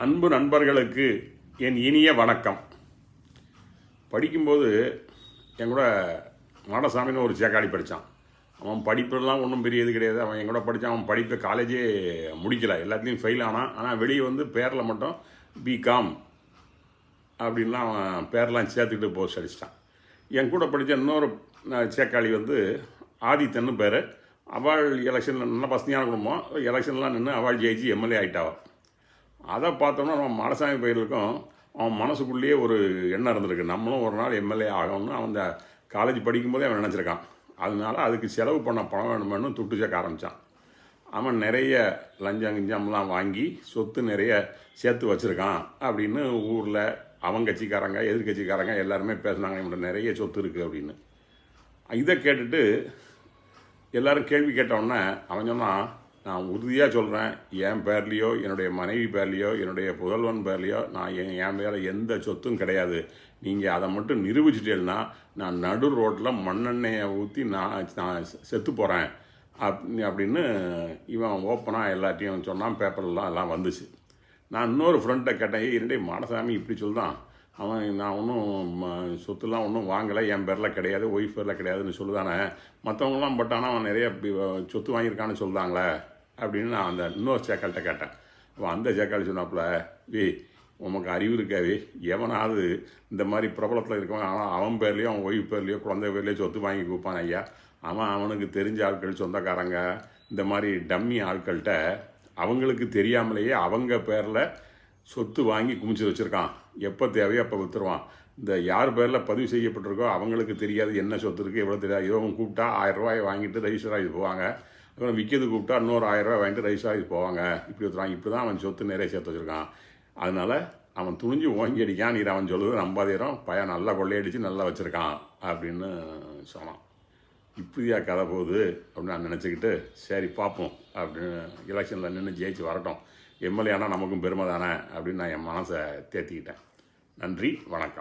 அன்பு நண்பர்களுக்கு என் இனிய வணக்கம். படிக்கும்போது என் கூட மாடசாமின்னு ஒரு சேக்காளி படித்தான். அவன் படிப்பெல்லாம் ஒன்றும் பெரிய இது கிடையாது. அவன் என் கூட படித்தான். அவன் படிப்பை காலேஜே முடிக்கலை, எல்லாத்துலேயும் ஃபெயில் ஆனான். ஆனால் வெளியே வந்து பேரில் மட்டும் பிகாம் அப்படின்லாம் அவன் பேரெலாம் சேர்த்துக்கிட்டு போஸ்ட் அடிச்சிட்டான். என் கூட படித்த இன்னொரு சேக்காளி வந்து ஆதித்தன்னு பேர். அவள் எலெக்ஷனில் நல்ல வசதியான குடும்பம், எலெக்ஷன்லாம் நின்று அவள் ஜெயிச்சு எம்எல்ஏ ஆகிட்டாவா. அதை பார்த்தோம்னா நம்ம மாடசாமி பயிர்களுக்கும் அவன் மனசுக்குள்ளேயே ஒரு எண்ணம் இருந்திருக்கு, நம்மளும் ஒரு நாள் எம்எல்ஏ ஆகணும்னு. அவன் அந்த காலேஜ் படிக்கும்போதே அவன் நினச்சிருக்கான். அதனால அதுக்கு செலவு பண்ண பணம் வேணுமென்னு துட்டு சேர்க்க ஆரம்பித்தான். அவன் நிறைய லஞ்சம் கிஞ்சம்லாம் வாங்கி சொத்து நிறைய சேர்த்து வச்சுருக்கான் அப்படின்னு ஊரில் அவன் கட்சிக்காரங்க எதிர்கட்சிக்காரங்க எல்லாருமே பேசுனாங்க, இவன் நிறைய சொத்து இருக்குது அப்படின்னு. இதை கேட்டுட்டு எல்லோரும் கேள்வி கேட்டவுடனே அவன் சொன்னான், நான் உறுதியாக சொல்கிறேன், என் பேர்லேயோ என்னுடைய மனைவி பேர்லேயோ என்னுடைய புதல்வன் பேர்லேயோ என் பேரில் எந்த சொத்தும் கிடையாது. நீங்கள் அதை மட்டும் நிரூபிச்சிட்டேன்னா நான் நடு ரோட்டில் மண்ணெண்ணெயை ஊற்றி நான் செத்து போகிறேன் அப்படின்னு இவன் ஓப்பனாக எல்லாத்தையும் சொன்னான். பேப்பர்லாம் எல்லாம் வந்துச்சு. நான் இன்னொரு ஃப்ரெண்ட்டை கேட்டேன், என்னுடைய மாடசாமி இப்படி சொல்லுதான், அவன் நான் ஒன்றும் சொத்துலாம் ஒன்றும் வாங்கலை, என் பேரில் கிடையாது, ஒய்ஃப் பேரில் கிடையாதுன்னு சொல்லுதானே, மற்றவங்களாம் பட்டானா அவன் நிறைய சொத்து வாங்கியிருக்கான்னு சொல்லுதாங்களே அப்படின்னு நான் அந்த இன்னொரு சேக்கால்கிட்ட கேட்டேன். அவன் அந்த சேக்கால் சொன்னாப்புல, உமக்கு அறிவு இருக்காவே, எவனாவது இந்த மாதிரி பிரபலத்தில் இருக்கவன் ஆனால் அவன் பேர்லேயோ அவன் ஒய்ஃப் பேர்லேயோ குழந்தை பேர்லேயோ சொத்து வாங்கி கொடுப்பான் ஐயா. அவனுக்கு தெரிஞ்ச ஆட்கள் சொந்தக்காரங்க இந்த மாதிரி டம்மி ஆட்கள்கிட்ட அவங்களுக்கு தெரியாமலேயே அவங்க பேரில் சொத்து வாங்கி குமிச்சு வச்சுருக்கான். எப்போ தேவையோ அப்போ விற்றுருவான். இந்த யார் பேரில் பதிவு செய்யப்பட்டிருக்கோ அவங்களுக்கு தெரியாது என்ன சொத்து இருக்குது எவ்வளோ தெரியாது. இவன் கூப்பிட்டா 1000 ரூபாய் வாங்கிட்டு ரெஜிஸ்டர் ஆகி போவாங்க. அப்புறம் விற்கிறது கூப்பிட்டா இன்னொரு 1000 ரூபாய் வாங்கிட்டு ரெஜிஸ்டர் ஆகி போவாங்க. இப்படி விற்றுறாங்க. இப்படி தான் அவன் சொத்து நிறைய சேர்த்து வச்சுருக்கான். அதனால் அவன் துணிஞ்சு ஓங்கி அடிக்கான். நீர் அவன் சொல்லுவது நம்பாதீரம், பையன் நல்லா கொள்ளையடிச்சு நல்லா வச்சுருக்கான் அப்படின்னு சொன்னான். இப்படியா கதை போகுது அப்படின்னு நான் நினச்சிக்கிட்டு, சரி பார்ப்போம் அப்படின்னு எலெக்ஷனில் நின்று ஜெயிச்சு வரட்டும், எம்எல்ஏ ஆனால் நமக்கும் பெருமை தானே அப்படின்னு நான் என் மனசை தேத்திக்கிட்டேன். நன்றி, வணக்கம்.